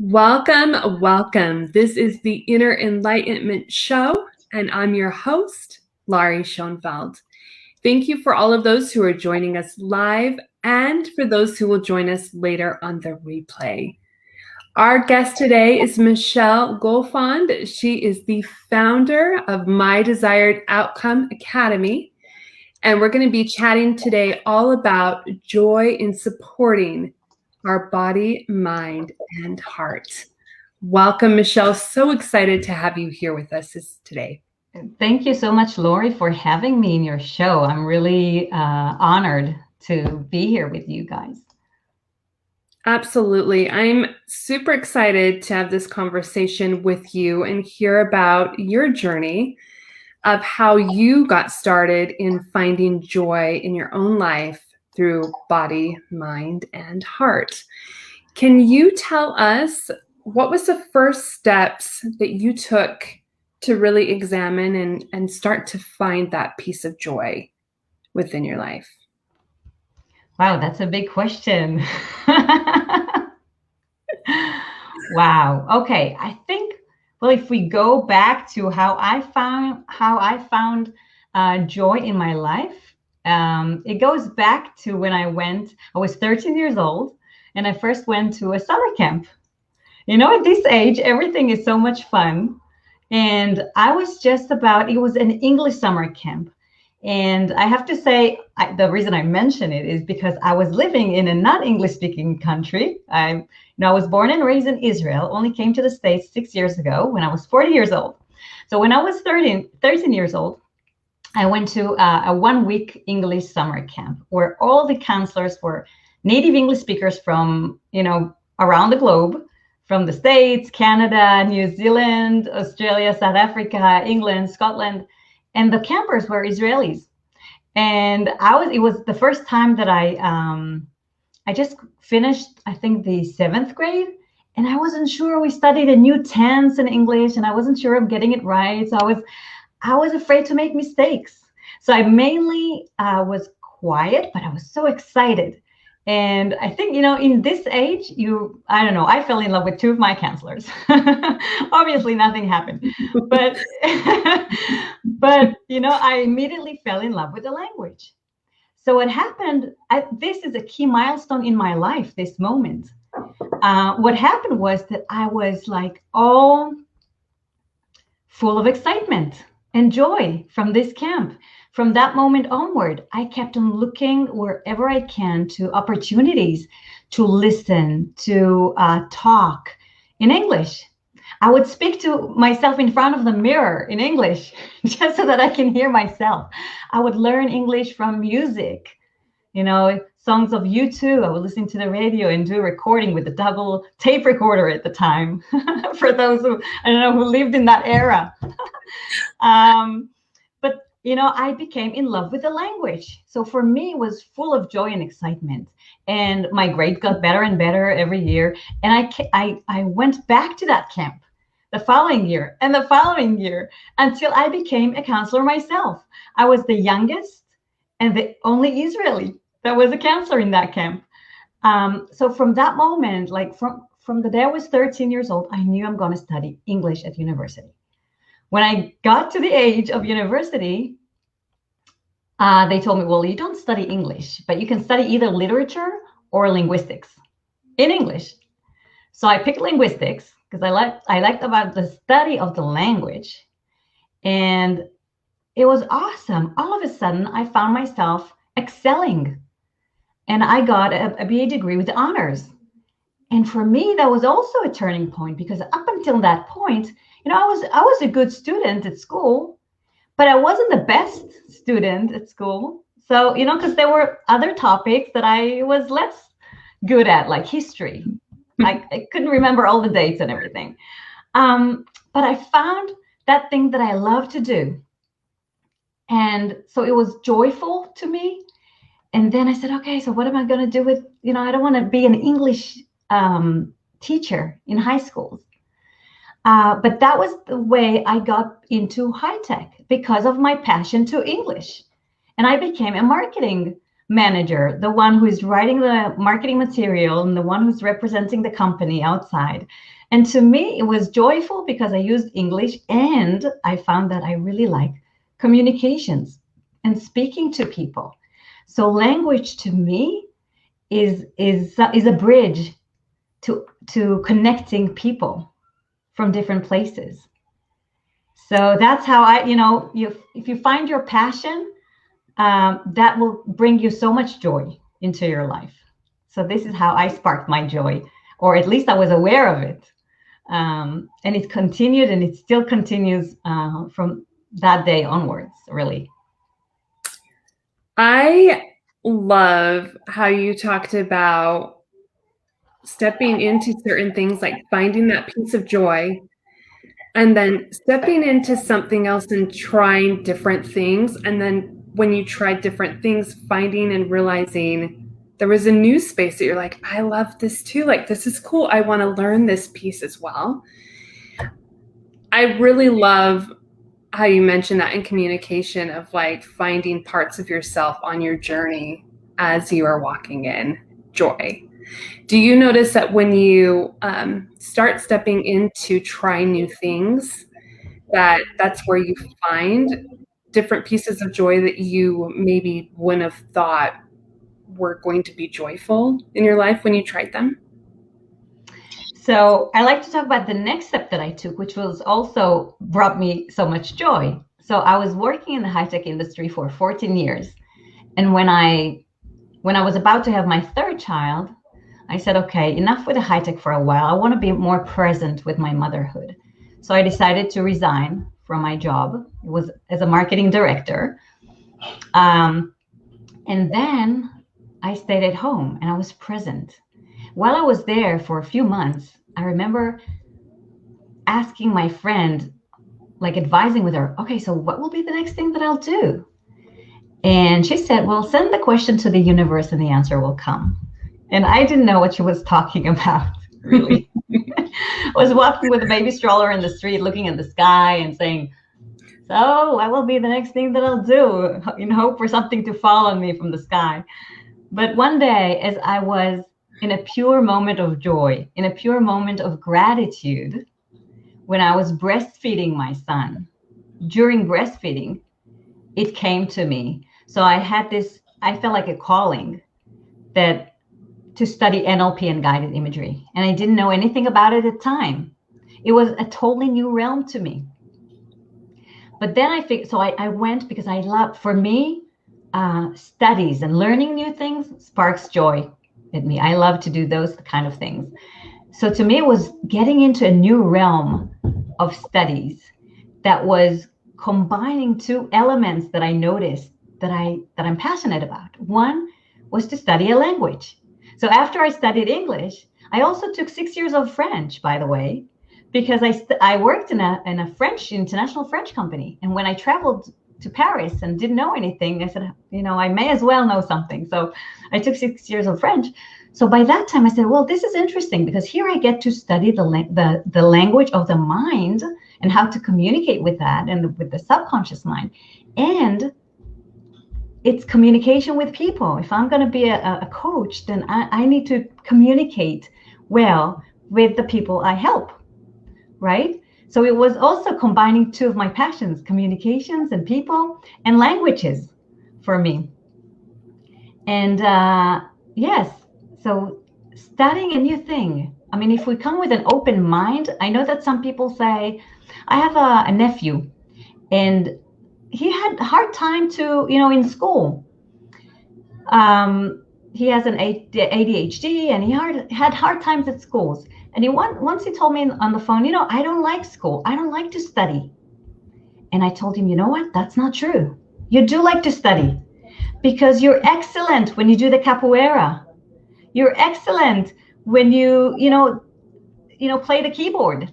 Welcome, welcome. This is the Inner Enlightenment Show, and I'm your host, Laurie Schoenfeld. Thank you for all of those who are joining us live and for those who will join us later on the replay. Our guest today is Michal Guelfand. She is the founder of My Desired Outcome Academy, and we're going to be chatting today all about joy in supporting our body, mind, and heart. Welcome, Michal. So excited to have you here with us today. Thank you so much, Laurie, for having me in your show. I'm really honored to be here with you guys. Absolutely. I'm super excited to have this conversation with you and hear about your journey of how you got started in finding joy in your own life through body, mind, and heart. Can you tell us what was the first steps that you took to really examine and start to find that piece of joy within your life? Wow, that's a big question. Wow. Okay. I think, well, if we go back to how I found joy in my life, it goes back to when I was 13 years old, and I first went to a summer camp. You know, at this age, everything is so much fun. And it was an English summer camp. And I have to say, the reason I mention it is because I was living in a not English speaking country. I was born and raised in Israel, only came to the States 6 years ago when I was 40 years old. So when I was 13 years old, I went to a 1-week English summer camp where all the counselors were native English speakers from, around the globe, from the States, Canada, New Zealand, Australia, South Africa, England, Scotland, and the campers were Israelis. And it was the first time that I just finished, I think, the 7th grade, and I wasn't sure. We studied a new tense in English, and I wasn't sure of getting it right. So I was afraid to make mistakes. So I mainly was quiet, but I was so excited. And I think, in this age, I fell in love with 2 of my counselors. Obviously, nothing happened. But, I immediately fell in love with the language. So what happened, this is a key milestone in my life, this moment. What happened was that I was like all full of excitement and joy from this camp. From that moment onward, I kept on looking wherever I can to opportunities to listen, to talk in English. I would speak to myself in front of the mirror in English just so that I can hear myself. I would learn English from music, songs of U2. I would listen to the radio and do a recording with a double tape recorder at the time for those who lived in that era. I became in love with the language. So for me, it was full of joy and excitement. And my grades got better and better every year. And I went back to that camp the following year and the following year until I became a counselor myself. I was the youngest and the only Israeli that was a counselor in that camp. So from that moment, like from the day I was 13 years old, I knew I'm going to study English at university. When I got to the age of university, they told me, well, you don't study English, but you can study either literature or linguistics in English. So I picked linguistics because I liked about the study of the language. And it was awesome. All of a sudden, I found myself excelling. And I got a BA degree with honors. And for me, that was also a turning point because up until that point, I was a good student at school, but I wasn't the best student at school. So, because there were other topics that I was less good at, like history. I couldn't remember all the dates and everything. But I found that thing that I love to do. And so it was joyful to me. And then I said, okay, so what am I going to do with, I don't want to be an English teacher in high schools. But that was the way I got into high tech because of my passion to English. And I became a marketing manager, the one who is writing the marketing material, and the one who's representing the company outside. And to me, it was joyful because I used English, and I found that I really like communications and speaking to people. So language to me is a bridge to connecting people from different places. So that's how if you find your passion, that will bring you so much joy into your life. So this is how I sparked my joy, or at least I was aware of it. And it continued, and it still continues from that day onwards, really. I love how you talked about stepping into certain things, like finding that piece of joy, and then stepping into something else and trying different things. And then when you tried different things, finding and realizing there was a new space that you're like, I love this too. Like, this is cool. I want to learn this piece as well. I really love how you mentioned that in communication of like finding parts of yourself on your journey as you are walking in joy. Do you notice that when you start stepping into trying new things, that's where you find different pieces of joy that you maybe wouldn't have thought were going to be joyful in your life when you tried them? So I like to talk about the next step that I took, which was also brought me so much joy. So I was working in the high-tech industry for 14 years. And when I was about to have my third child, I said, okay, enough with the high-tech for a while. I want to be more present with my motherhood. So I decided to resign from my job. It was as a marketing director. And then I stayed at home and I was present. While I was there for a few months, I remember asking my friend, like advising with her, okay, so what will be the next thing that I'll do? And she said, well, send the question to the universe and the answer will come. And I didn't know what she was talking about, really. I was walking with a baby stroller in the street, looking at the sky and saying, so what will be the next thing that I'll do, in hope for something to fall on me from the sky. But one day, as I was in a pure moment of joy, in a pure moment of gratitude, when I was breastfeeding my son, during breastfeeding, it came to me. So I felt like a calling to study NLP and guided imagery. And I didn't know anything about it at the time. It was a totally new realm to me. But then I went because I love, for me, studies and learning new things sparks joy in me. I love to do those kind of things. So to me, it was getting into a new realm of studies that was combining two elements that I noticed that I'm passionate about. One was to study a language. So after I studied English, I also took 6 years of French, by the way, because I worked in a international French company. And when I traveled to Paris and didn't know anything, I said, I may as well know something. So I took 6 years of French. So by that time I said, well, this is interesting because here I get to study the language of the mind and how to communicate with that and with the subconscious mind. And it's communication with people. If I'm going to be a coach, then I need to communicate well with the people I help, right? So it was also combining two of my passions, communications and people, and languages for me. And yes, so studying a new thing. I mean, if we come with an open mind, I know that some people say, I have a nephew and he had a hard time in school. He has an ADHD and he had hard times at schools. And once he told me on the phone, I don't like school. I don't like to study. And I told him, you know what? That's not true. You do like to study because you're excellent when you do the capoeira. You're excellent when you play the keyboard.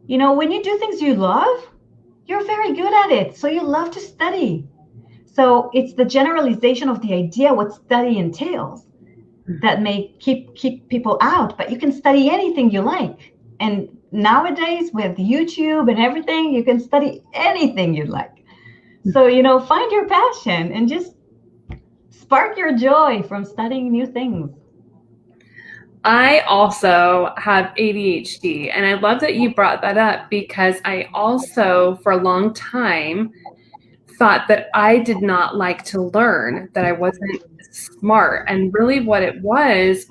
When you do things you love, you're very good at it. So you love to study. So it's the generalization of the idea what study entails that may keep people out, but you can study anything you like. And nowadays with YouTube and everything, you can study anything you like. So, find your passion and just spark your joy from studying new things? I also have ADHD, and I love that you brought that up because I also, for a long time, thought that I did not like to learn, that I wasn't smart. And really what it was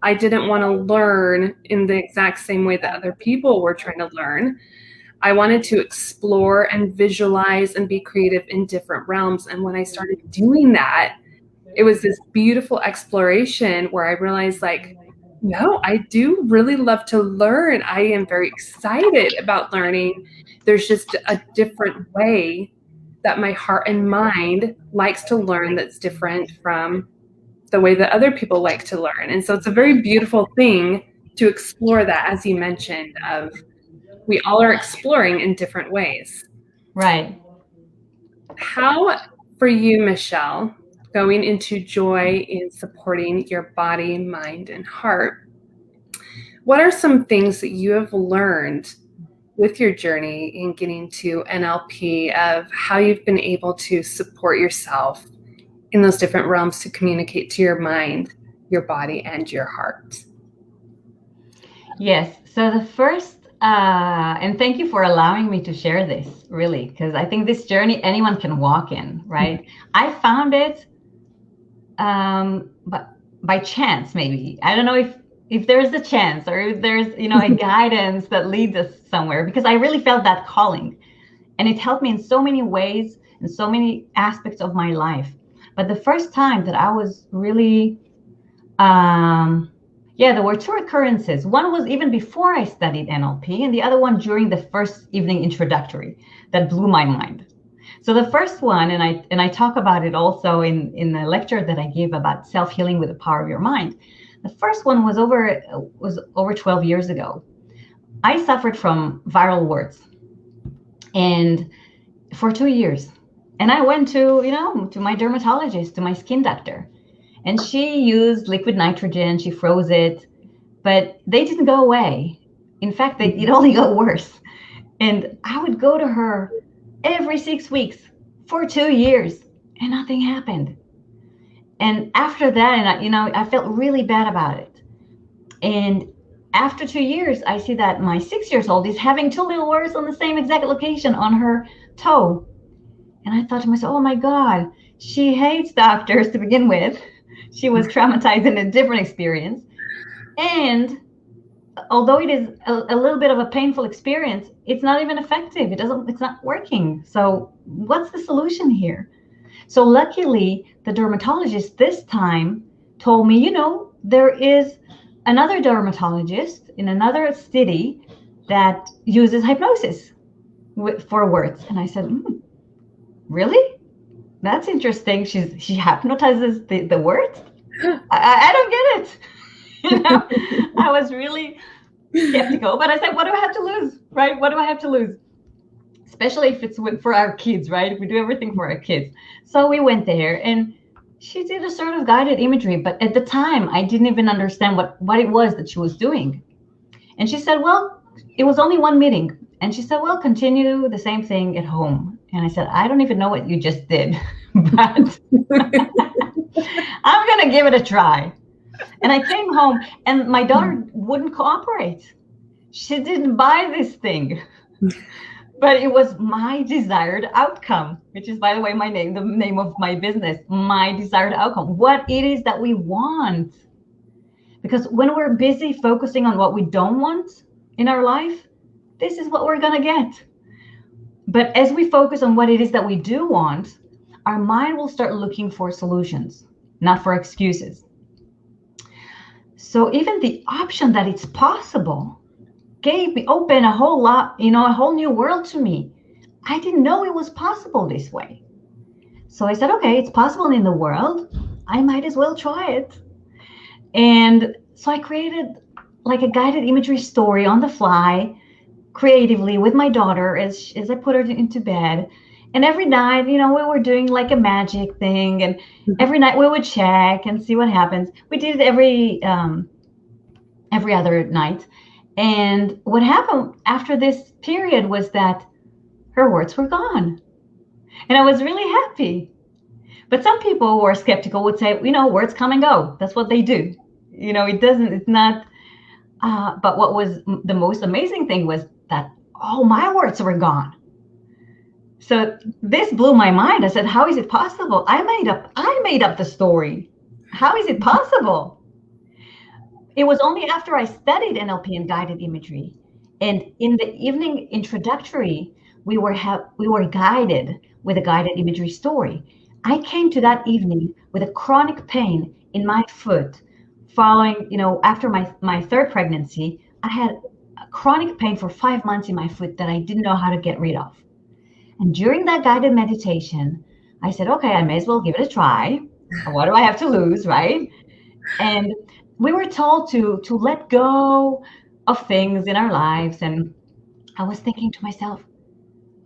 I didn't want to learn in the exact same way that other people were trying to learn. I wanted to explore and visualize and be creative in different realms. And when I started doing that, it was this beautiful exploration where I realized, like, no, I do really love to learn. I am very excited about learning. There's just a different way that my heart and mind likes to learn that's different from the way that other people like to learn. And so it's a very beautiful thing to explore that, as you mentioned, of we all are exploring in different ways. Right. How, for you, Michal, going into joy in supporting your body, mind, and heart, what are some things that you have learned with your journey in getting to NLP of how you've been able to support yourself in those different realms to communicate to your mind, your body, and your heart? Yes. So the first, and thank you for allowing me to share this, really, because I think this journey anyone can walk in, right? I found it but by chance, maybe. I don't know if there's a chance or if there's, a guidance that leads us somewhere, because I really felt that calling. And it helped me in so many ways, in so many aspects of my life. But the first time that I was really, there were two occurrences. One was even before I studied NLP, and the other one during the first evening introductory that blew my mind. So the first one, and I talk about it also in the lecture that I give about self-healing with the power of your mind. The first one was over 12 years ago. I suffered from viral warts, and for 2 years. And I went to my dermatologist, to my skin doctor, and she used liquid nitrogen. She froze it, but they didn't go away. In fact, it only got worse. And I would go to her every 6 weeks for 2 years, and nothing happened. And after that, and I felt really bad about it. And after 2 years, I see that my 6-year-old is having two little warts on the same exact location on her toe. And I thought to myself, oh my God, she hates doctors to begin with. She was traumatized in a different experience. And although it is a little bit of a painful experience, it's not even effective. It's not working. So what's the solution here? So luckily, the dermatologist this time told me, there is another dermatologist in another city that uses hypnosis for warts. And I said, really? That's interesting. She hypnotizes the warts? I don't get it. I was really skeptical, but I said, what do I have to lose, right? What do I have to lose? Especially if it's for our kids, right? If we do everything for our kids. So we went there, and she did a sort of guided imagery, but at the time I didn't even understand what it was that she was doing. And she said, well, it was only one meeting. And she said, well, continue the same thing at home. And I said, I don't even know what you just did, but I'm going to give it a try. And I came home, and my daughter wouldn't cooperate. She didn't buy this thing, but it was my desired outcome, which is, by the way, the name of my business, my desired outcome, what it is that we want. Because when we're busy focusing on what we don't want in our life, this is what we're going to get. But as we focus on what it is that we do want, our mind will start looking for solutions, not for excuses. So even the option that it's possible opened a whole lot, a whole new world to me. I didn't know it was possible this way. So I said, okay, it's possible in the world. I might as well try it. And so I created like a guided imagery story on the fly, creatively with my daughter as I put her into bed. And every night, we were doing like a magic thing, and every night we would check and see what happens. We did it every other night. And what happened after this period was that her warts were gone. And I was really happy. But some people who are skeptical would say, words come and go. That's what they do. It's not. But what was the most amazing thing was that all my words were gone. So this blew my mind. I said, how is it possible? I made up the story. How is it possible? It was only after I studied NLP and guided imagery, and in the evening introductory, we were guided with a guided imagery story. I came to that evening with a chronic pain in my foot following, after my third pregnancy. I had a chronic pain for 5 months in my foot that I didn't know how to get rid of. And during that guided meditation, I said, okay, I may as well give it a try. What do I have to lose, right? And we were told to let go of things in our lives. And I was thinking to myself,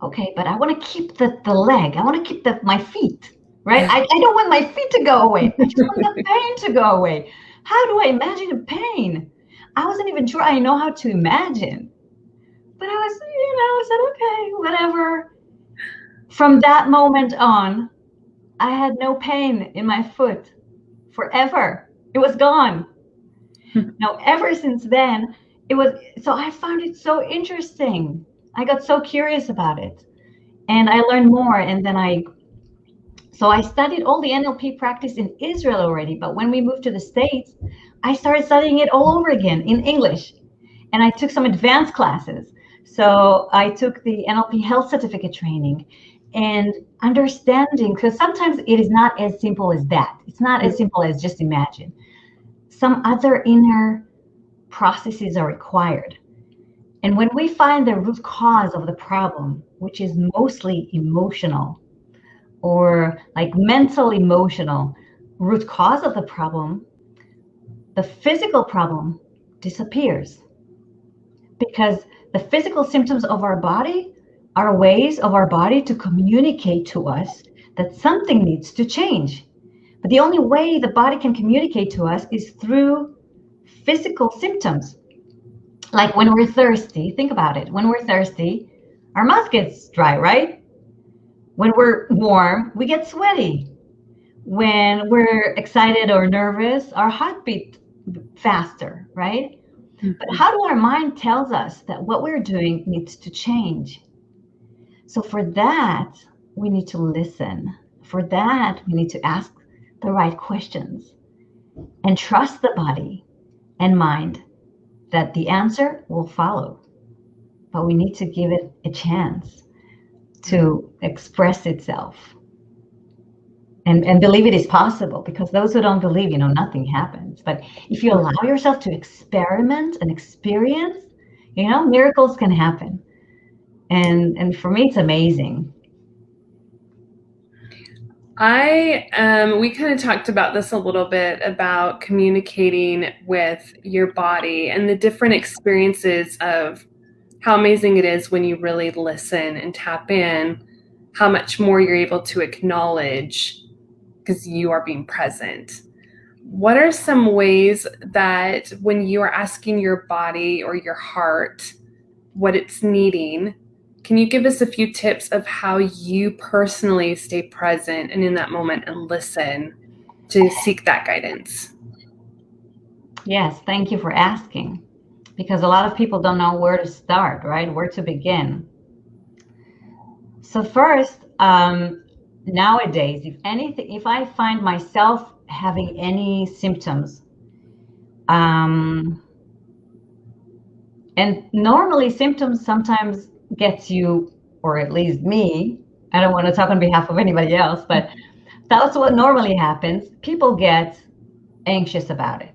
okay, but I want to keep the leg. I want to keep my feet, right? I don't want my feet to go away. I just want the pain to go away. How do I imagine a pain? I wasn't even sure I know how to imagine. But I said, okay, whatever. From that moment on, I had no pain in my foot forever. It was gone. Now, ever since then, so I found it so interesting. I got so curious about it, and I learned more. And then I studied all the NLP practice in Israel already. But when we moved to the States, I started studying it all over again in English, and I took some advanced classes. So I took the NLP Health Certificate training, and understanding, because sometimes it is not as simple as that. It's not as simple as just imagine. Some other inner processes are required. And when we find the root cause of the problem, which is mostly emotional or like mental emotional root cause of the problem, the physical problem disappears, because the physical symptoms of our body are ways of our body to communicate to us that something needs to change. But the only way the body can communicate to us is through physical symptoms. Like when we're thirsty, think about it. When we're thirsty, our mouth gets dry, right? When we're warm, we get sweaty. When we're excited or nervous, our heart beats faster, right? But how do our mind tells us that what we're doing needs to change? So for that, we need to listen. For that, we need to ask the right questions and trust the body and mind that the answer will follow. But we need to give it a chance to express itself and believe it is possible, because those who don't believe, nothing happens. But if you allow yourself to experiment and experience, miracles can happen. And for me, it's amazing. We kind of talked about this a little bit, about communicating with your body and the different experiences of how amazing it is when you really listen and tap in, how much more you're able to acknowledge because you are being present. What are some ways that when you are asking your body or your heart what it's needing, can you give us a few tips of how you personally stay present and in that moment and listen to seek that guidance? Yes, thank you for asking, because a lot of people don't know where to start, right? Where to begin. So first, nowadays, if I find myself having any symptoms, and normally symptoms sometimes gets you, or at least me, I don't want to talk on behalf of anybody else, but that's what normally happens. People get anxious about it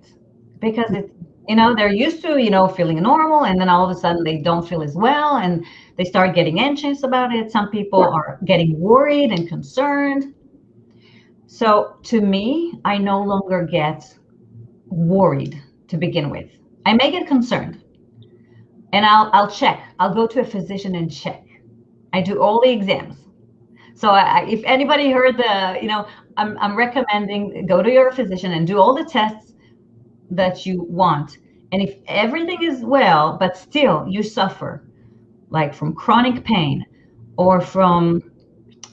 because they're used to, feeling normal, and then all of a sudden they don't feel as well and they start getting anxious about it. Some people are getting worried and concerned. So to me, I no longer get worried to begin with. I may get concerned, and I'll check. I'll go to a physician and check. I do all the exams. So if anybody heard I'm recommending go to your physician and do all the tests that you want. And if everything is well, but still you suffer, like from chronic pain or from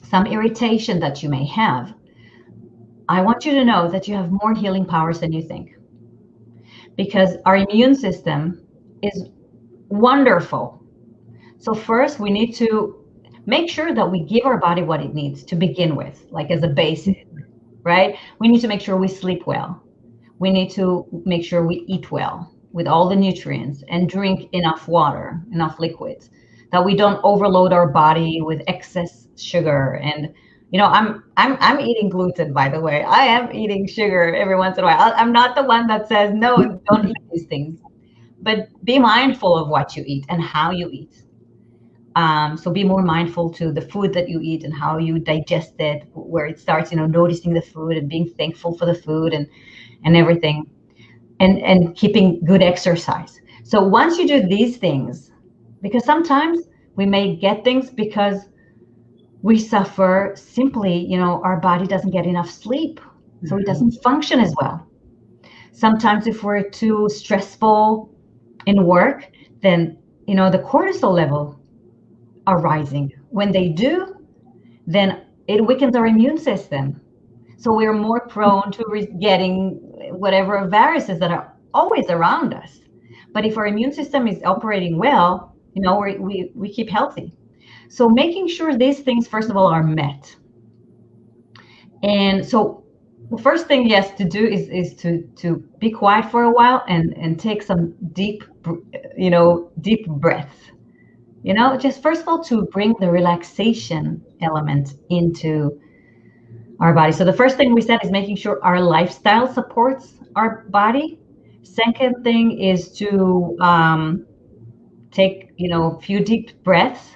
some irritation that you may have, I want you to know that you have more healing powers than you think, because our immune system is wonderful. So first, we need to make sure that we give our body what it needs to begin with, like as a basis, right? We need to make sure we sleep well. We need to make sure we eat well with all the nutrients and drink enough water, enough liquids, that we don't overload our body with excess sugar. And I'm eating gluten, by the way. I am eating sugar every once in a while. I'm not the one that says no, don't eat these things, but be mindful of what you eat and how you eat. So be more mindful to the food that you eat and how you digest it, where it starts, noticing the food and being thankful for the food and everything, and keeping good exercise. So once you do these things, because sometimes we may get things because we suffer simply, our body doesn't get enough sleep, so it doesn't function as well. Sometimes if we're too stressful in work, then, the cortisol level are rising. When they do, then it weakens our immune system. So we're more prone to getting whatever viruses that are always around us. But if our immune system is operating well, we keep healthy. So making sure these things, first of all, are met. And so the first thing, yes, to do is to be quiet for a while and take some deep breaths. Just first of all, to bring the relaxation element into our body. So the first thing we said is making sure our lifestyle supports our body. Second thing is to take, a few deep breaths.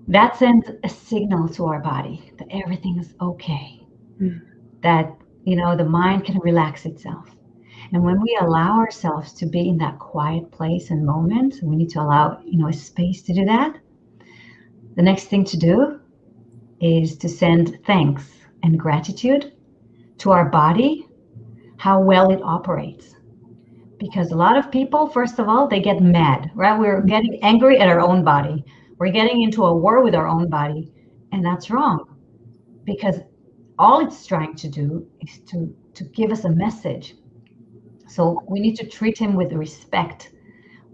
That sends a signal to our body that everything is okay, that, the mind can relax itself. And when we allow ourselves to be in that quiet place and moment, we need to allow, a space to do that. The next thing to do is to send thanks and gratitude to our body, how well it operates. Because a lot of people, first of all, they get mad, right? We're getting angry at our own body. We're getting into a war with our own body, and that's wrong, because all it's trying to do is to give us a message. So we need to treat him with respect,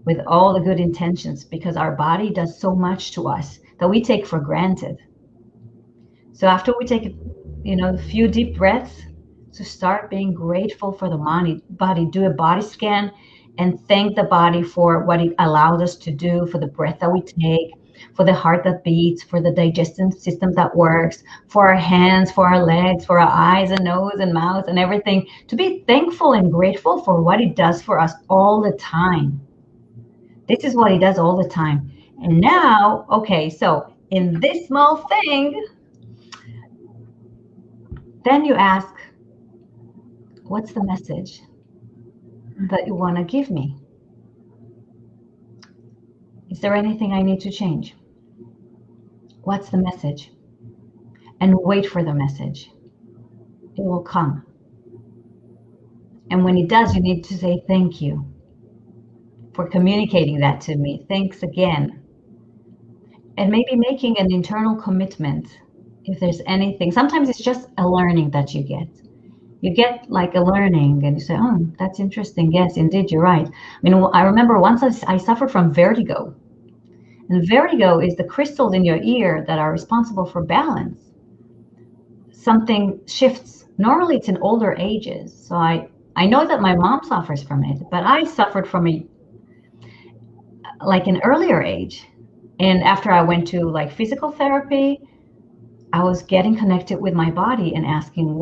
with all the good intentions, because our body does so much to us that we take for granted. So after we take a few deep breaths, to start being grateful for the body, do a body scan and thank the body for what it allowed us to do, for the breath that we take, for the heart that beats, for the digestive system that works, for our hands, for our legs, for our eyes and nose and mouth and everything, to be thankful and grateful for what it does for us all the time. This is what it does all the time. And now, okay, so in this small thing, then you ask, what's the message that you want to give me? Is there anything I need to change? What's the message? And wait for the message. It will come. And when it does, you need to say thank you for communicating that to me. Thanks again. And maybe making an internal commitment if there's anything. Sometimes it's just a learning that you get. You get like a learning and you say, oh, that's interesting. Yes, indeed, you're right. I remember once I suffered from vertigo. And vertigo is the crystals in your ear that are responsible for balance. Something shifts. Normally it's in older ages. So I know that my mom suffers from it, but I suffered from it like an earlier age. And after I went to like physical therapy, I was getting connected with my body and asking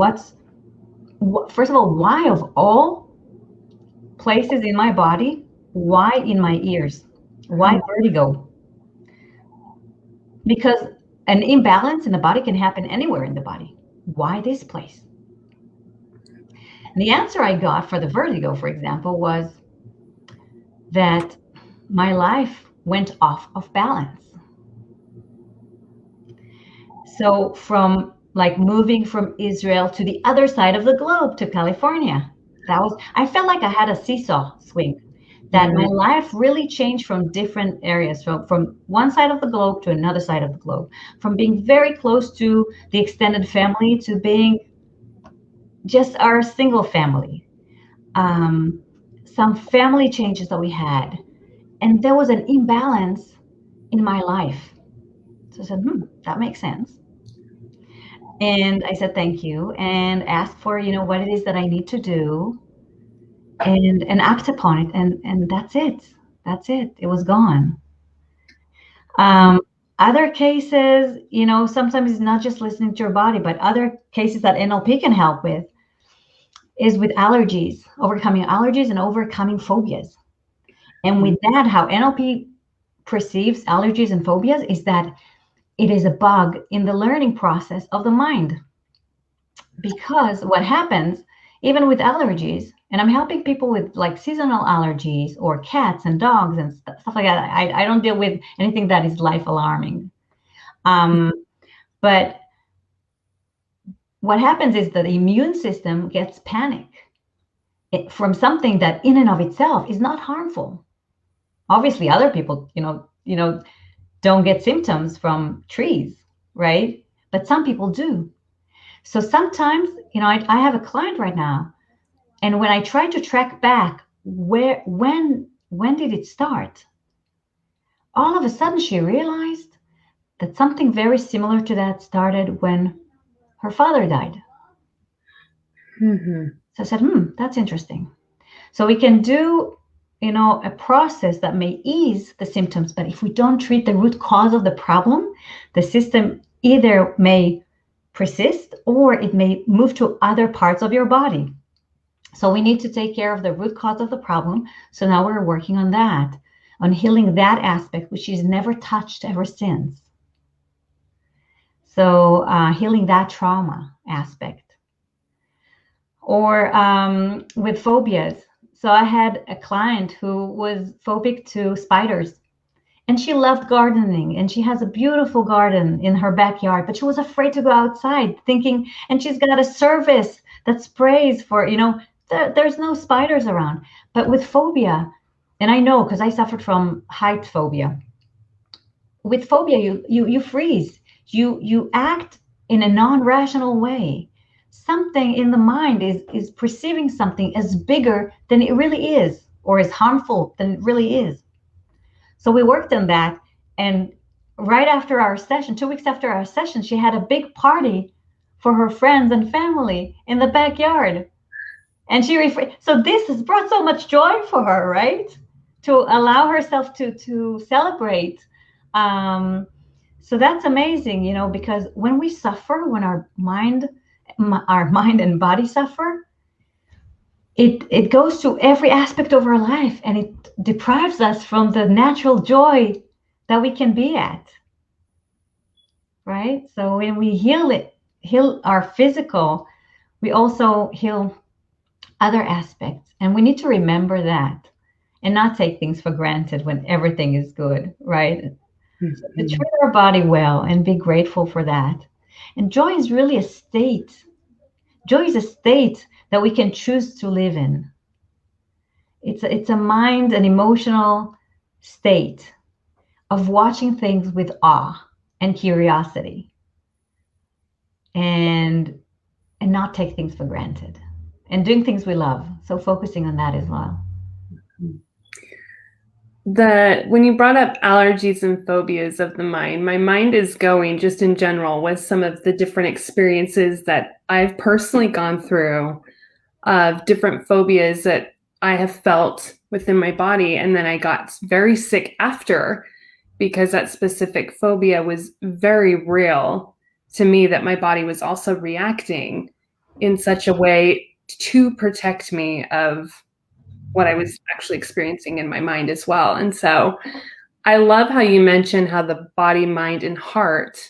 first of all, why of all places in my body, why in my ears? Why vertigo? Because an imbalance in the body can happen anywhere in the body. Why this place? And the answer I got for the vertigo, for example, was that my life went off of balance. So from like moving from Israel to the other side of the globe, to California, I felt like I had a seesaw swing, that my life really changed from different areas, from one side of the globe to another side of the globe, from being very close to the extended family to being just our single family, some family changes that we had, and there was an imbalance in my life. So I said, that makes sense. And I said, thank you, and asked for, what it is that I need to do, and act upon it. And that's it. That's it. It was gone. Other cases, sometimes it's not just listening to your body, but other cases that NLP can help with is with allergies, overcoming allergies and overcoming phobias. And with that, how NLP perceives allergies and phobias is that it is a bug in the learning process of the mind. Because what happens, even with allergies, and I'm helping people with like seasonal allergies or cats and dogs and stuff like that. I don't deal with anything that is life alarming. But what happens is that the immune system gets panic from something that in and of itself is not harmful. Obviously, other people, don't get symptoms from trees, right? But some people do. So sometimes, I have a client right now, and when I try to track back when did it start, all of a sudden she realized that something very similar to that started when her father died. Mm-hmm. So I said, that's interesting. So we can do, a process that may ease the symptoms, but if we don't treat the root cause of the problem, the system either may persist or it may move to other parts of your body. So we need to take care of the root cause of the problem. So now we're working on that, on healing that aspect, which is never touched ever since. So healing that trauma aspect. Or with phobias. So I had a client who was phobic to spiders, and she loved gardening, and she has a beautiful garden in her backyard, but she was afraid to go outside thinking, and she's got a service that sprays for, there's no spiders around. But with phobia, and I know because I suffered from height phobia. With phobia, you freeze. You act in a non-rational way. Something in the mind is perceiving something as bigger than it really is, or as harmful than it really is. So we worked on that, and right after our session, 2 weeks after our session, she had a big party for her friends and family in the backyard. And so this has brought so much joy for her, right? To allow herself to celebrate. So that's amazing, because when we suffer, when our mind and body suffer, it goes to every aspect of our life, and it deprives us from the natural joy that we can be at, right? So when we heal our physical, we also heal other aspects, and we need to remember that and not take things for granted when everything is good, right? Mm-hmm. So to treat our body well and be grateful for that. And joy is really a state. Joy is a state that we can choose to live in. It's a mind and emotional state of watching things with awe and curiosity, and not take things for granted, and doing things we love. So focusing on that as well. When you brought up allergies and phobias of the mind, my mind is going just in general with some of the different experiences that I've personally gone through of different phobias that I have felt within my body. And then I got very sick after, because that specific phobia was very real to me, that my body was also reacting in such a way to protect me of what I was actually experiencing in my mind as well. And so I love how you mentioned how the body, mind, and heart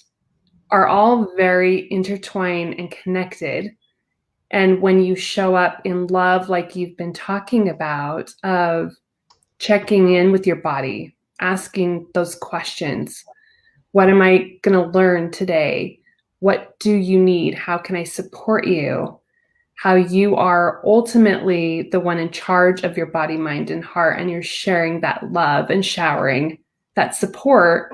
are all very intertwined and connected. And when you show up in love, like you've been talking about, of checking in with your body, asking those questions, what am I going to learn today? What do you need? How can I support you? How you are ultimately the one in charge of your body, mind, and heart, and you're sharing that love and showering that support,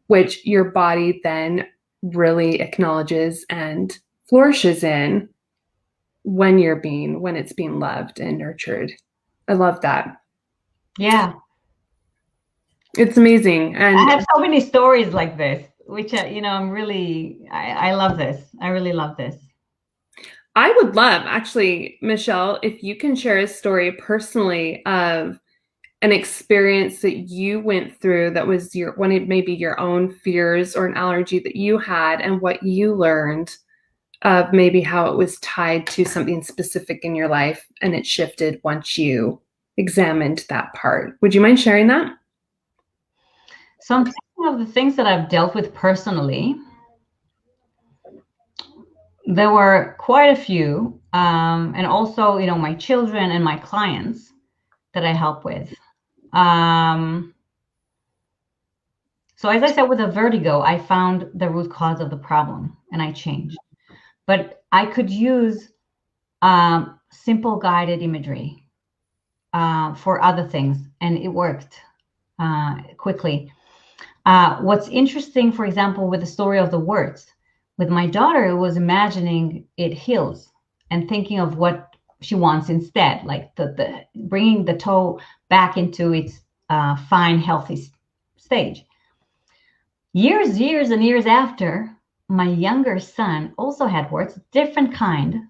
which your body then really acknowledges and flourishes in. when it's being loved and nurtured. I love that. Yeah. It's amazing. And I have so many stories like this, which, I love this. I really love this. I would love, actually, Michal, if you can share a story personally of an experience that you went through that was maybe your own fears or an allergy that you had, and what you learned of maybe how it was tied to something specific in your life and it shifted once you examined that part. Would you mind sharing that? So I'm thinking of the things that I've dealt with personally. There were quite a few, and also, my children and my clients that I help with. So as I said, with the vertigo, I found the root cause of the problem and I changed. But I could use simple guided imagery for other things, and it worked quickly. What's interesting, for example, with the story of the words, with my daughter, it was imagining it heals and thinking of what she wants instead, like the bringing the toe back into its fine, healthy stage. Years and years after, my younger son also had warts, different kind,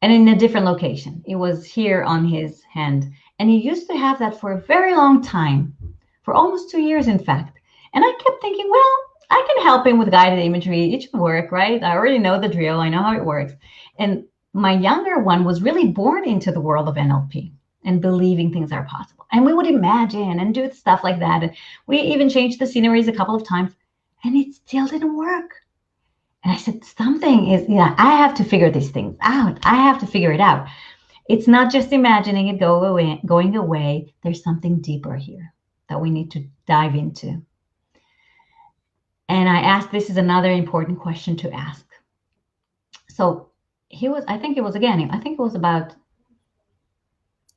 and in a different location. It was here on his hand. And he used to have that for a very long time, for almost 2 years, in fact. And I kept thinking, well, I can help him with guided imagery. It should work, right? I already know the drill. I know how it works. And my younger one was really born into the world of NLP and believing things are possible. And we would imagine and do stuff like that. And we even changed the sceneries a couple of times, and it still didn't work. And I said, something is, I have to figure these things out. I have to figure it out. It's not just imagining it going away. There's something deeper here that we need to dive into. And I asked, this is another important question to ask. So I think it was about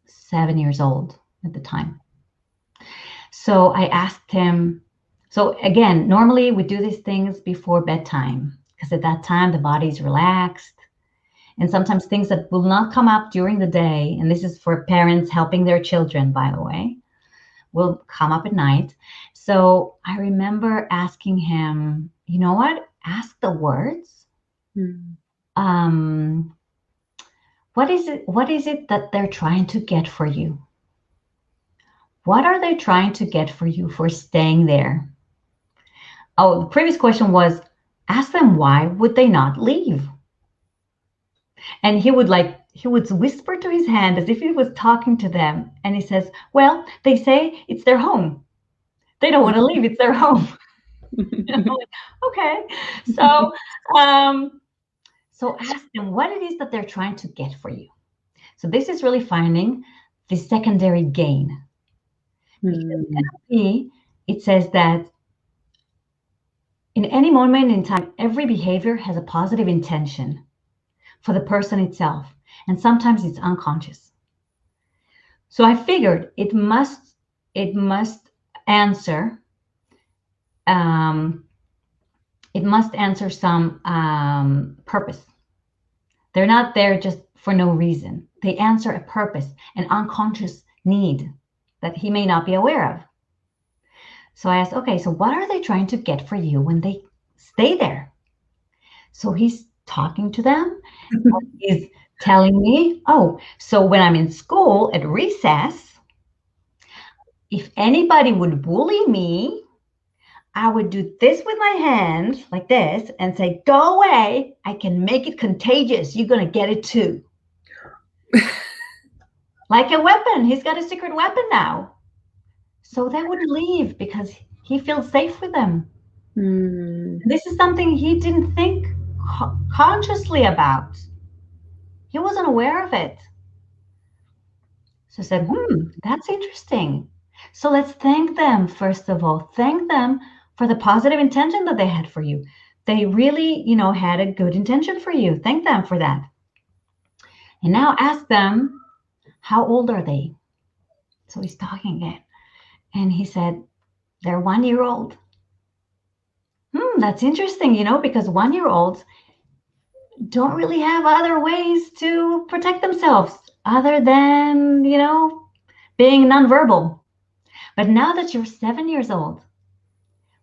7 years old at the time. So I asked him, so again, normally we do these things before bedtime, because at that time the body's relaxed. And sometimes things that will not come up during the day, and this is for parents helping their children, by the way, will come up at night. So I remember asking him, you know what? Ask the words. What is it that they're trying to get for you? What are they trying to get for you for staying there? Oh, the previous question was, ask them, why would they not leave? And he would whisper to his hand as if he was talking to them. And he says, well, they say it's their home. They don't want to leave. It's their home. Like, okay. So ask them what it is that they're trying to get for you. So this is really finding the secondary gain. Because NLP, it says that in any moment in time, every behavior has a positive intention for the person itself. And sometimes it's unconscious. So I figured it must answer some purpose. They're not there just for no reason. They answer a purpose, an unconscious need that he may not be aware of. So I asked, okay, so what are they trying to get for you when they stay there? So he's talking to them. He's telling me, oh, so when I'm in school at recess, if anybody would bully me, I would do this with my hand, like this, and say, go away. I can make it contagious. You're going to get it too. Like a weapon. He's got a secret weapon now. So they wouldn't leave because he feels safe with them. This is something he didn't think consciously about. He wasn't aware of it. So I said, that's interesting. So let's thank them, first of all. Thank them for the positive intention that they had for you. They really, had a good intention for you. Thank them for that. And now ask them, how old are they? So he's talking again. And he said, they're 1 year old. That's interesting, because 1 year olds, don't really have other ways to protect themselves other than, being nonverbal. But now that you're 7 years old,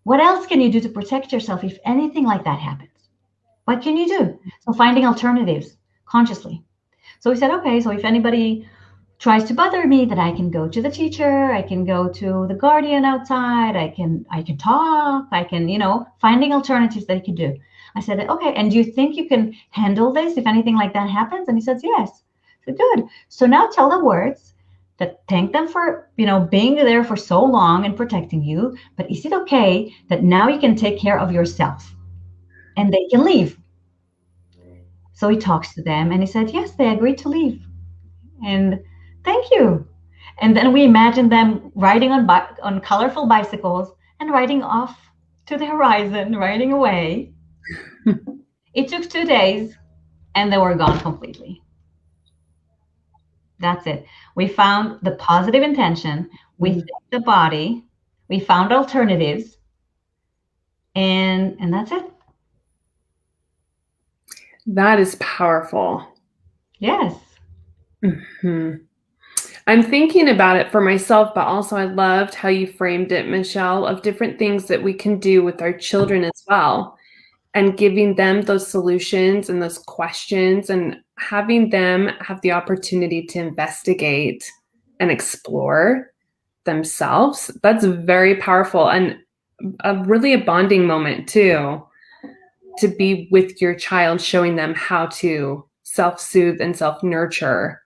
what else can you do to protect yourself if anything like that happens? What can you do? So finding alternatives consciously. So we said, okay, so if anybody tries to bother me, that I can go to the teacher, I can go to the guardian outside, I can talk, I can, finding alternatives that he could do. I said, okay, and do you think you can handle this if anything like that happens? And he says, yes. I said, good. So now tell the words that thank them for, being there for so long and protecting you. But is it okay that now you can take care of yourself and they can leave? So he talks to them and he said, yes, they agreed to leave. And thank you. And then we imagined them riding on colorful bicycles and riding off to the horizon, riding away. It took 2 days and they were gone completely. That's it. We found the positive intention. We thanked the body. We found alternatives. And that's it. That is powerful. Yes. Mm-hmm. I'm thinking about it for myself, but also I loved how you framed it, Michal, of different things that we can do with our children as well, and giving them those solutions and those questions and having them have the opportunity to investigate and explore themselves. That's very powerful and really a bonding moment too, to be with your child, showing them how to self-soothe and self-nurture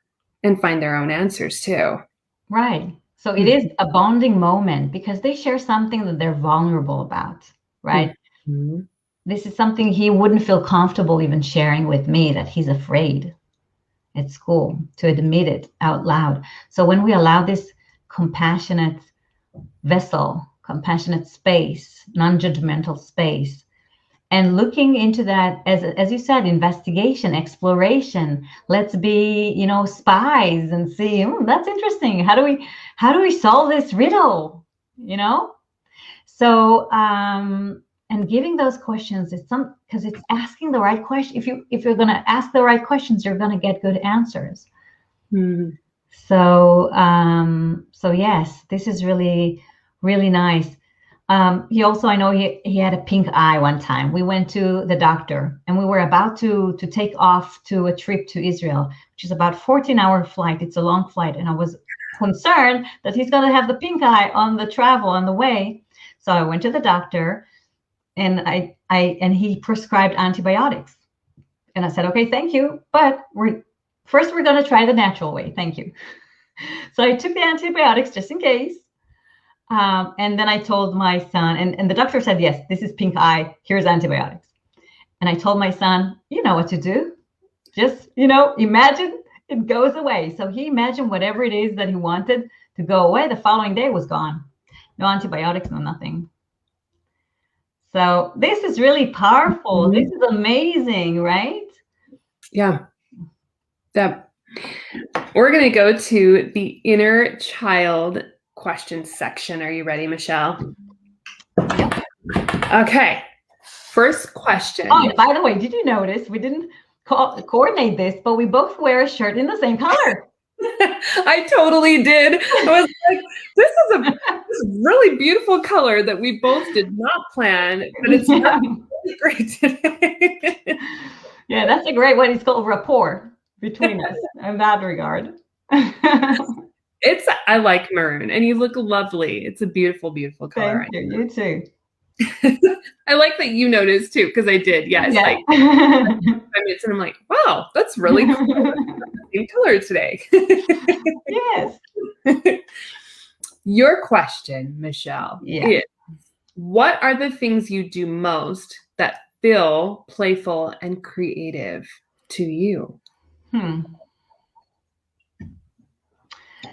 and find their own answers too. Right. So it is a bonding moment because they share something that they're vulnerable about, right? Mm-hmm. This is something he wouldn't feel comfortable even sharing with me, that he's afraid at school to admit it out loud. So when we allow this compassionate vessel, compassionate space, non-judgmental space, and looking into that, as you said, investigation, exploration, let's be, spies and see, that's interesting. How do we solve this riddle? So and giving those questions is because it's asking the right question. If you're going to ask the right questions, you're going to get good answers. Mm-hmm. So yes, this is really, really nice. He also, I know he had a pink eye one time. We went to the doctor and we were about to take off to a trip to Israel, which is about 14-hour flight. It's a long flight. And I was concerned that he's going to have the pink eye on the travel on the way. So I went to the doctor and and he prescribed antibiotics. And I said, okay, thank you. But we're going to try the natural way. Thank you. So I took the antibiotics just in case. And then I told my son, and the doctor said, yes, this is pink eye. Here's antibiotics. And I told my son, you know what to do. Just, imagine it goes away. So he imagined whatever it is that he wanted to go away. The following day was gone. No antibiotics, no nothing. So this is really powerful. Mm-hmm. This is amazing, right? Yeah. We're going to go to the inner child questions section. Are you ready, Michal? Yep. Okay. First question. Oh, by the way, did you notice we didn't coordinate this, but we both wear a shirt in the same color? I totally did. I was like, this is a really beautiful color that we both did not plan, but it's really great today. Yeah, that's a great one. It's called rapport between us in that regard. I like maroon, and you look lovely. It's a beautiful, beautiful color. Thank you. You too. I like that you noticed too, because I did. Yes. Yeah. Like, and I'm like, wow, that's really cool. Same color today. Yes. Your question, Michal, is, what are the things you do most that feel playful and creative to you?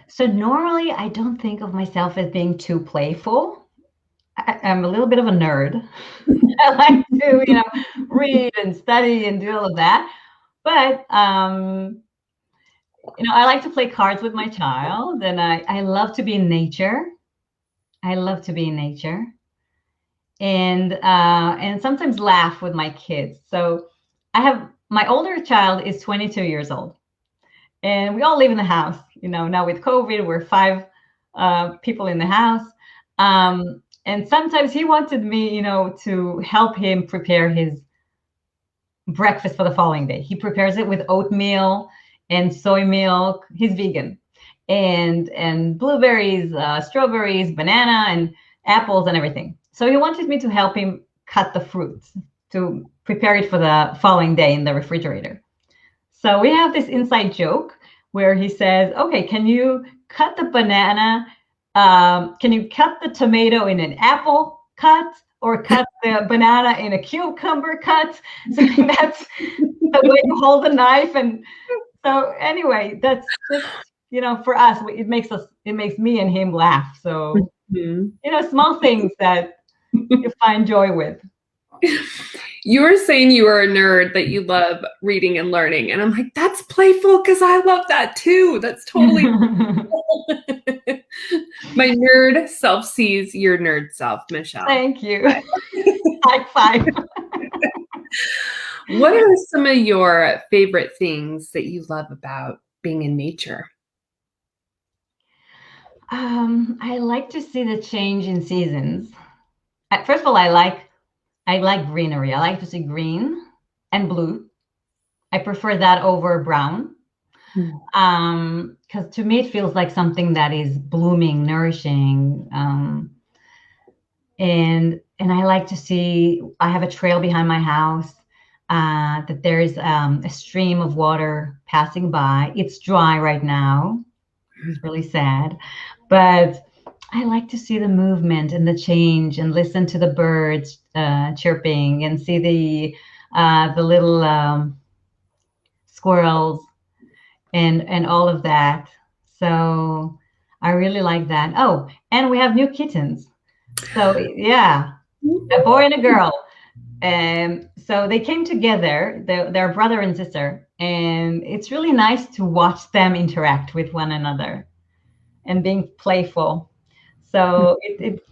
So normally I don't think of myself as being too playful. I'm a little bit of a nerd. I like to, read and study and do all of that. But, I like to play cards with my child, and I love to be in nature. And sometimes laugh with my kids. So I have my older child is 22 years old, and we all live in the house. Now with COVID, we're five people in the house. And sometimes he wanted me, to help him prepare his breakfast for the following day. He prepares it with oatmeal and soy milk. He's vegan. And blueberries, strawberries, banana, and apples and everything. So he wanted me to help him cut the fruits to prepare it for the following day in the refrigerator. So we have this inside joke where he says, okay, can you cut the banana? Can you cut the tomato in an apple cut, or cut the banana in a cucumber cut? So that's the way to hold the knife. And so anyway, that's just, for us, it makes me and him laugh. So, small things that you find joy with. You were saying you were a nerd, that you love reading and learning. And I'm like, that's playful, because I love that too. That's totally my nerd self sees your nerd self, Michal. Thank you. High five. What are some of your favorite things that you love about being in nature? I like to see the change in seasons. First of all, I like greenery. I like to see green and blue. I prefer that over brown. Because to me, it feels like something that is blooming, nourishing. And I like to see, I have a trail behind my house, that there is a stream of water passing by. It's dry right now. It's really sad. But I like to see the movement and the change, and listen to the birds chirping, and see the little squirrels and all of that. So I really like that. Oh, and we have new kittens. So yeah, a boy and a girl. And so they came together, they're brother and sister, and it's really nice to watch them interact with one another and being playful. So it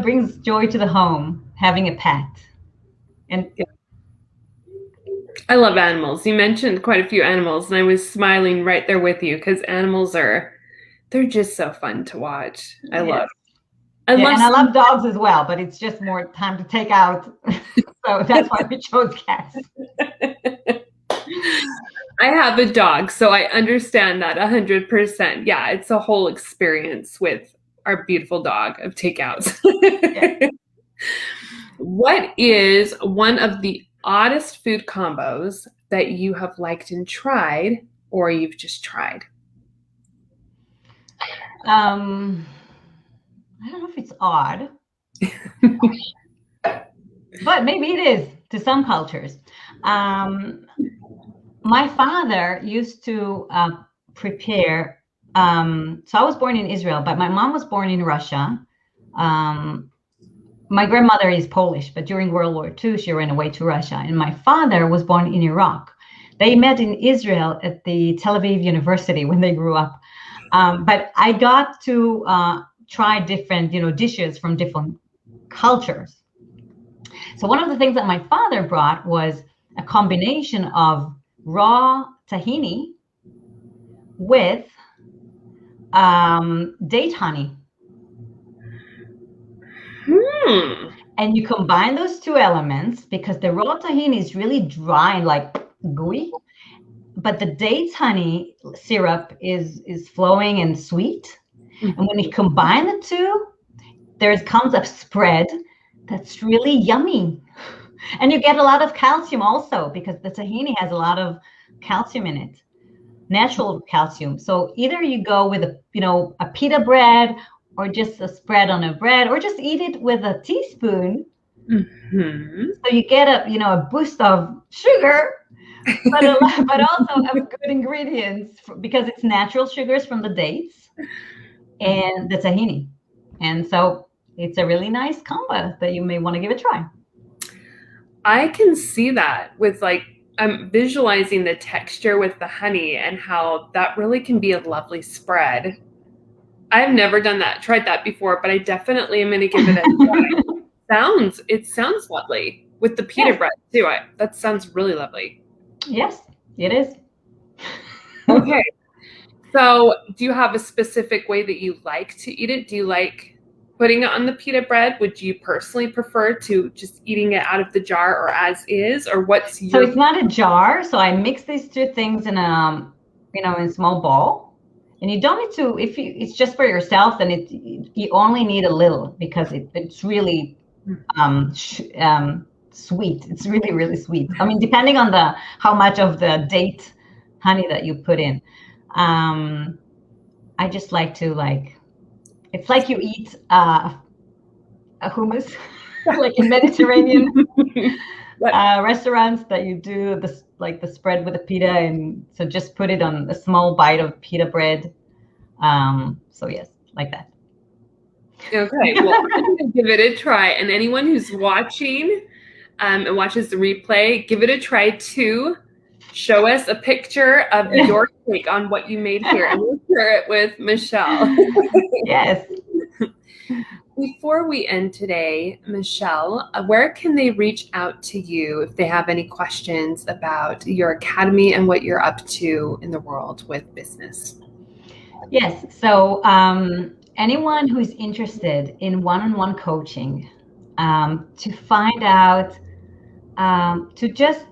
brings joy to the home, having a pet. And I love animals. You mentioned quite a few animals, and I was smiling right there with you, because animals they're just so fun to watch. I love dogs as well, but it's just more time to take out. So that's why we chose cats. I have a dog, so I understand that 100%. Yeah, it's a whole experience with our beautiful dog of takeouts. Yeah. What is one of the oddest food combos that you have liked and tried, or you've just tried? I don't know if it's odd, but maybe it is to some cultures. My father used to prepare. So I was born in Israel, but my mom was born in Russia. My grandmother is Polish, but during World War II, she ran away to Russia. And my father was born in Iraq. They met in Israel at the Tel Aviv University when they grew up. But I got to try different, dishes from different cultures. So one of the things that my father brought was a combination of raw tahini with date honey. And you combine those two elements, because the raw tahini is really dry and like gooey, but the dates honey syrup is flowing and sweet. And when you combine the two, there comes a spread that's really yummy. And you get a lot of calcium also, because the tahini has a lot of calcium in it, natural calcium. So either you go with a pita bread, or just a spread on a bread, or just eat it with a teaspoon. So you get a boost of sugar, but also of good ingredients, because it's natural sugars from the dates and the tahini. And so it's a really nice combo that you may want to give a try. I can see that with I'm visualizing the texture with the honey, and how that really can be a lovely spread. I've never tried that before, but I definitely am going to give it a try. It sounds lovely with the pita bread too. That sounds really lovely. Yes, it is. Okay. So do you have a specific way that you like to eat it? Do you like putting it on the pita bread? Would you personally prefer to just eating it out of the jar or as is? Or what's So your... it's not a jar. So I mix these two things in a, in a small bowl. And you don't need to, if you, it's just for yourself, then you only need a little because it's really sweet. It's really, really sweet. I mean, depending on how much of the date honey that you put in. I just like to it's like you eat a hummus, like in Mediterranean restaurants that you do this, like the spread with the pita, and so just put it on a small bite of pita bread. So yes, like that. Okay, well, I'm going to give it a try. And anyone who's watching and watches the replay, give it a try too. Show us a picture of your take on what you made here, and we'll share it with Michal. Yes. Before we end today, Michal, where can they reach out to you if they have any questions about your academy and what you're up to in the world with business? Yes. So anyone who's interested in one-on-one coaching, to find out, to just,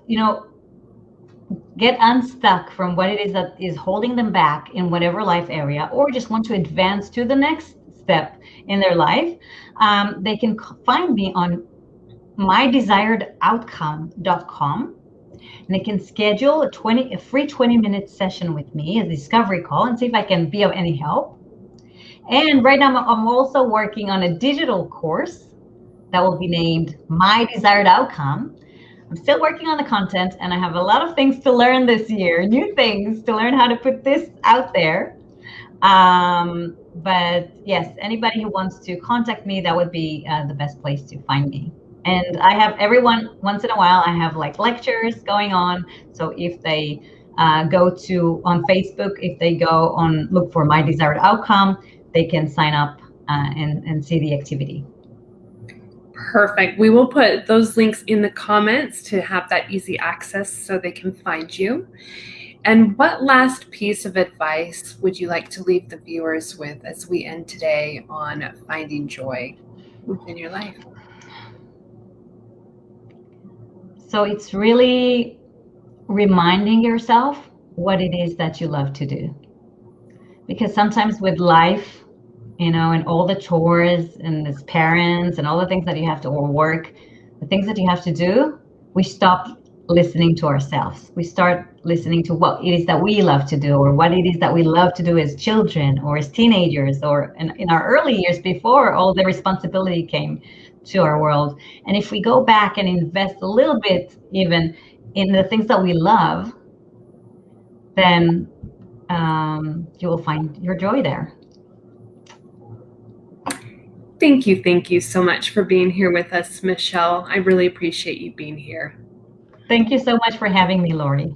get unstuck from what it is that is holding them back in whatever life area, or just want to advance to the next step in their life, they can find me on mydesiredoutcome.com. And they can schedule a free 20-minute session with me, a discovery call, and see if I can be of any help. And right now I'm also working on a digital course that will be named My Desired Outcome. I'm still working on the content, and I have a lot of things to learn this year, new things to learn how to put this out there. But yes, anybody who wants to contact me, that would be the best place to find me. And I have once in a while, I have like lectures going on. So if they go on Facebook, if they go on, look for My Desired Outcome, they can sign up and see the activity. Perfect. We will put those links in the comments to have that easy access so they can find you. And what last piece of advice would you like to leave the viewers with as we end today on finding joy within your life? So it's really reminding yourself what it is that you love to do. Because sometimes with life, and all the chores and as parents and all the things that you have to, or work, the things that you have to do, we stop listening to ourselves. We start listening to what it is that we love to do, or what it is that we love to do as children or as teenagers, or in our early years before all the responsibility came to our world. And if we go back and invest a little bit even in the things that we love, then you will find your joy there. Thank you so much for being here with us, Michal. I really appreciate you being here. Thank you so much for having me, Lori.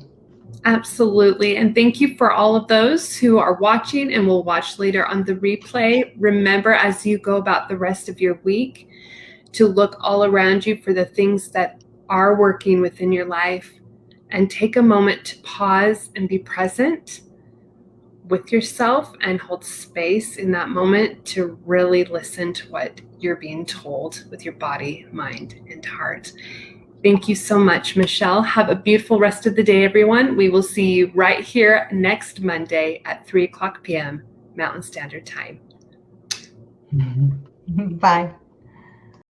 Absolutely. And thank you for all of those who are watching and will watch later on the replay. Remember, as you go about the rest of your week, to look all around you for the things that are working within your life, and take a moment to pause and be present with yourself and hold space in that moment to really listen to what you're being told with your body, mind, and heart. Thank you so much, Michal. Have a beautiful rest of the day, everyone. We will see you right here next Monday at 3:00 p.m. Mountain Standard Time. Bye.